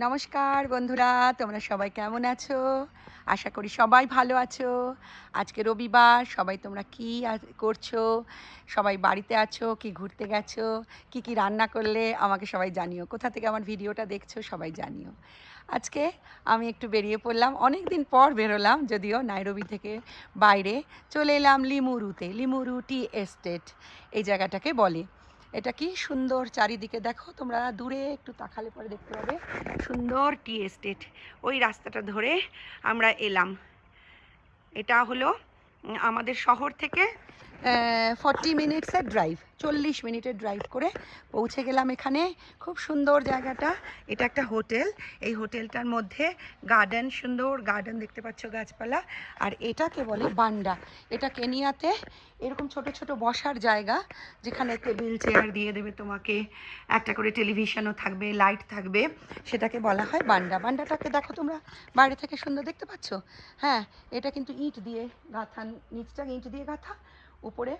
নমস্কার বন্ধুরা, তোমরা সবাই কেমন আছো? আশা করি সবাই ভালো আছো। আজকে রবিবার, সবাই তোমরা কি করছো? সবাই বাড়িতে আছো কি ঘুরতে গেছো? কি কি রান্না করলে আমাকে সবাই জানিও। কোথা থেকে আমার ভিডিওটা দেখছো সবাই জানিও। আজকে আমি একটু বেরিয়ে পড়লাম, অনেক দিন পর বেরোলাম, যদিও নাইরোবি থেকে বাইরে চলে এলাম লিমুরুতে। লিমুরু টি এস্টেট এই জায়গাটাকে বলে। এটা কি সুন্দর, চারিদিকে দেখো, তোমরা দূরে একটু তাকালে পরে দেখতে পাবে সুন্দর টি এস্টেট। ওই রাস্তাটা ধরে আমরা এলাম। এটা হলো আমাদের শহর থেকে 40 মিনিটসের ড্রাইভ, 40 মিনিটের ড্রাইভ করে পৌঁছে গেলাম এখানে। খুব সুন্দর জায়গাটা। এটা একটা হোটেল। এই হোটেলটার মধ্যে গার্ডেন, সুন্দর গার্ডেন দেখতে পাচ্ছ, গাছপালা। আর এটাকে বলে বান্ডা। এটা কেনিয়াতে এরকম ছোট ছোট বসার জায়গা, যেখানে টেবিল চেয়ার দিয়ে দেবে তোমাকে, একটা করে টেলিভিশনও থাকবে, লাইট থাকবে, সেটাকে বলা হয় বান্ডা। বান্ডাটাকে দেখো তোমরা বাইরে থেকে সুন্দর দেখতে পাচ্ছ। হ্যাঁ, এটা কিন্তু ইট দিয়ে গাঁথা, নিচটা ইট দিয়ে গাঁথা, উপরে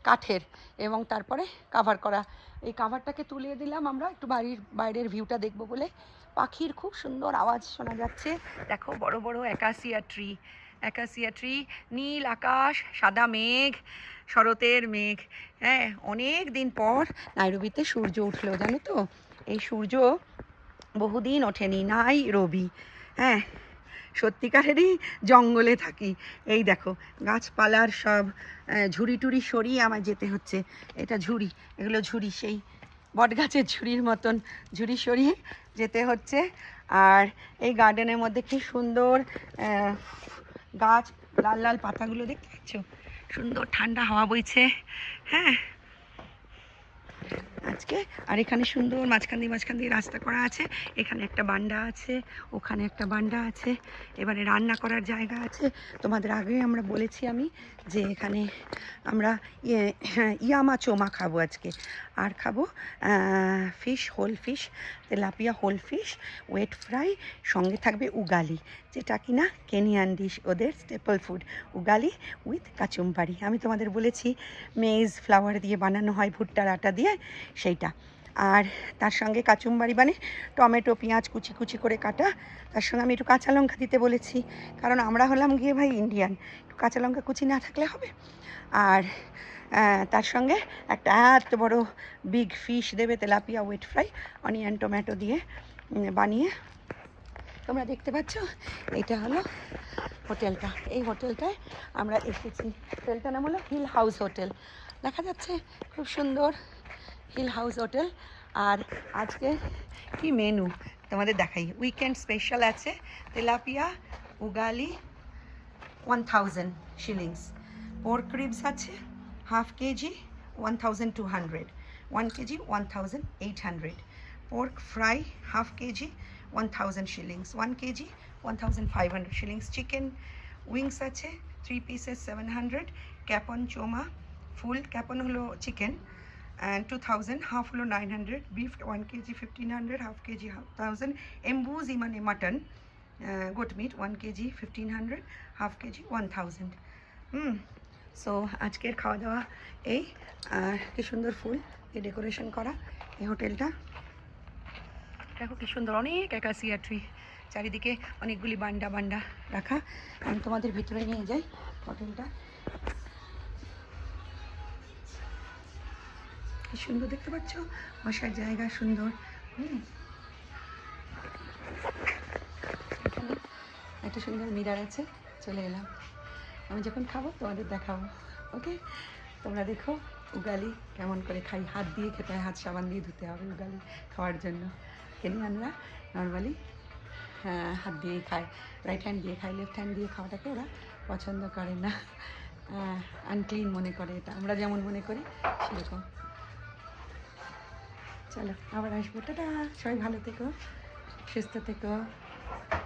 কাঠের, এবং তারপরে কাভার করা। এই কাভারটাকে তুলিয়ে দিলাম আমরা একটু বাড়ির বাইরের ভিউটা দেখবো বলে। পাখির খুব সুন্দর আওয়াজ শোনা যাচ্ছে। দেখো বড় বড় অ্যাকাসিয়া ট্রি, অ্যাকাসিয়া ট্রি, নীল আকাশ, সাদা মেঘ, শরতের মেঘ। হ্যাঁ, অনেক দিন পর নাইরোবিতে সূর্য উঠলো, জানো তো। এই সূর্য বহুদিন ওঠেনি নাইরোবি। হ্যাঁ, সত্যিকারেরই জঙ্গলে থাকি। এই দেখো গাছপালার সব ঝুড়ি টুড়ি সরিয়ে আমার যেতে হচ্ছে। এটা ঝুড়ি, এগুলো ঝুড়ি, সেই বটগাছের ঝুড়ির মতন ঝুড়ি সরিয়ে যেতে হচ্ছে। আর এই গার্ডেনের মধ্যে কি সুন্দর গাছ, লাল লাল পাতাগুলো দেখতে পাচ্ছ, সুন্দর ঠান্ডা হাওয়া বইছে। হ্যাঁ, আজকে আর এখানে সুন্দর মাঝখান দিয়ে রাস্তা করা আছে। এখানে একটা বান্ডা আছে, ওখানে একটা বান্ডা আছে। এবারে রান্না করার জায়গা আছে। তোমাদের আগে আমরা বলেছি আমি যে এখানে আমরা ইয়ামা চোমা খাবো আজকে। আর খাবো fish, whole fish, tilapia whole fish, wet fry, সঙ্গে থাকবে উগালি, যেটা কিনা কেনিয়ান ডিশ, ওদের staple food. Ugali with kachumbari. আমি তোমাদের বলেছি মেজ ফ্লাওয়ার দিয়ে বানানো হয়, ভুট্টার আটা দিয়ে, সেইটা। আর তার সঙ্গে কাচুম্বারি মানে টমেটো পেঁয়াজ কুচি কুচি করে কাটা। তার সঙ্গে আমি একটু কাঁচা লঙ্কা দিতে বলেছি, কারণ আমরা হলাম গিয়ে ভাই ইন্ডিয়ান, একটু কাঁচা লঙ্কা কুচি না থাকলে হবে। আর তার সঙ্গে একটা এত বড় বিগ ফিশ দেবে, tilapia wet fry, onion tomato দিয়ে বানিয়ে। তোমরা দেখতে পাচ্ছ এটা হলো হোটেলটা। এই হোটেলটায় আমরা এসেছি। হোটেলটার নাম হলো হিল হাউস হোটেল। দেখা যাচ্ছে খুব সুন্দর হিল হাউস হোটেল। আর আজকে কি মেনু তোমাদের দেখাই। উইকেন্ড স্পেশাল আছে, তেলাপিয়া উগালি 1000 শিলিংস, পোর্ক রিবস আছে half KG 1200, 1 KG 1800, pork fry half KG 1000 shillings, 1 KG 1500 shillings, chicken wings আছে 3 পিসেস 700, ক্যাপন চোমা ফুল ক্যাপন হলো চিকেন and 2000, half হলো 900, beef 1 কেজি 1500, half কেজি 1000, এমবুজি মানে mutton, goat meat 1 KG 1500, half KG 1000। So আজকের খাওয়া দাওয়া এই। আর কি সুন্দর ফুল দিয়ে ডেকোরেশন করা এই হোটেলটা। দেখো কি সুন্দর, অনেক অ্যাকাসিয়া ট্রি, চারিদিকে অনেকগুলি বান্ডা বান্ডা রাখা। আমি তোমাদের ভিতরে নিয়ে যাই হোটেলটা। কি সুন্দর দেখতে পাচ্ছ, বসার জায়গা সুন্দর। এখানে একটা সুন্দর মিরার আছে, চলে এলাম। আমি যখন খাবো তোমাদের দেখাবো। ওকে, তোমরা দেখো উগালি কেমন করে খাই। হাত দিয়ে খেতে হয়, হাত সাবান দিয়ে ধুতে হবে উগালি খাওয়ার জন্য। কেনিয়ানরা নর্মালি হাত দিয়েই খায়, রাইট হ্যান্ড দিয়ে খায়, লেফট হ্যান্ড দিয়ে খাওয়াটাকে ওরা পছন্দ করে না, আনক্লিন মনে করে। এটা আমরা যেমন মনে করি সেরকম। চলো আবার আসবো, টাটা। সবাই ভালো থেকো, সুস্থ থেকো।